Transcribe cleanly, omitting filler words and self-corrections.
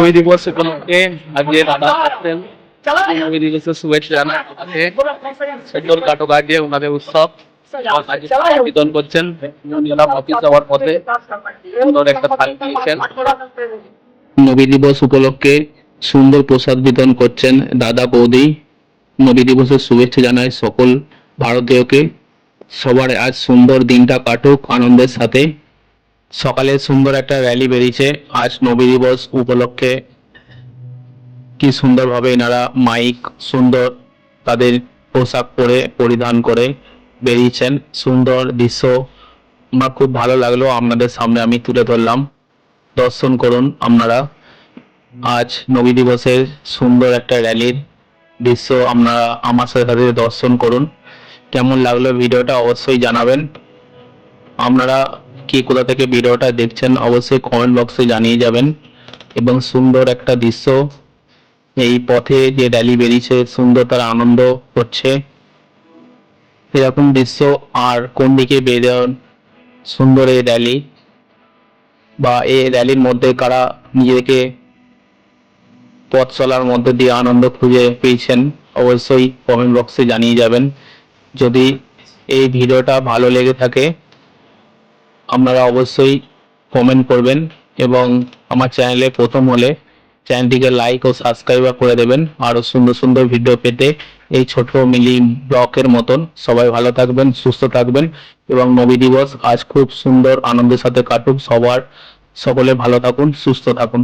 নবী দিবস উপলক্ষে আজকে দাদা আসছেন নবী দিবসের শুভেচ্ছা জানাতে পেট্রোল কাটোকাটিয়ে ওনাদের উৎসব বিতরণ করছেন নিলাম অফিস যাওয়ার পথে সুন্দর একটা থালি দিয়েছেন। নবী দিবস উপলক্ষে সুন্দর প্রসাদ বিতরণ করছেন দাদা বৌদি। নবী দিবসের শুভেচ্ছা জানায় সকল ভারতীয়কে। সবার আজ সুন্দর দিনটা কাটুক আনন্দের সাথে। সকালে সুন্দর একটা র্যালি বেরিয়েছে আজ নবী দিবস উপলক্ষে। কি সুন্দরভাবে এনারা মাইক সুন্দর তাদের পোশাক পরে পরিধান করে বেরিয়েছেন। সুন্দর দৃশ্য আমার খুব ভালো লাগলো, আপনাদের সামনে আমি তুলে ধরলাম। দর্শন করুন আপনারা আজ নবী দিবসের সুন্দর একটা র্যালির দৃশ্য আপনারা আমার সাথে দর্শন করুন। কেমন লাগলো ভিডিওটা অবশ্যই জানাবেন। আপনারা কি কোথা থেকে ভিডিওটা দেখছেন অবশ্যই কমেন্ট বক্সে জানিয়ে যাবেন। এবং সুন্দর একটা দৃশ্য, এই পথে যে র্যালি বেরিয়েছে সুন্দর তারা আনন্দ করছে। এরকম দৃশ্য আর কোন দিকে বেরোন সুন্দর এই র্যালি বা এই র্যালির মধ্যে কারা নিজেকে পথ চলার মধ্যে দিয়ে আনন্দ খুঁজে পেয়েছেন অবশ্যই কমেন্ট বক্সে জানিয়ে যাবেন। যদি এই ভিডিওটা ভালো লেগে থাকে আপনারা অবশ্যই কমেন্ট করবেন এবং আমার চ্যানেলে প্রথম হলে চ্যানেলটিকে লাইক ও সাবস্ক্রাইব করে দেবেন। আরও সুন্দর সুন্দর ভিডিও পেতে এই ছোট মিলি ব্লকের মতন। সবাই ভালো থাকবেন, সুস্থ থাকবেন এবং নবী দিবস আজ খুব সুন্দর আনন্দের সাথে কাটুক। সকলে ভালো থাকুন, সুস্থ থাকুন।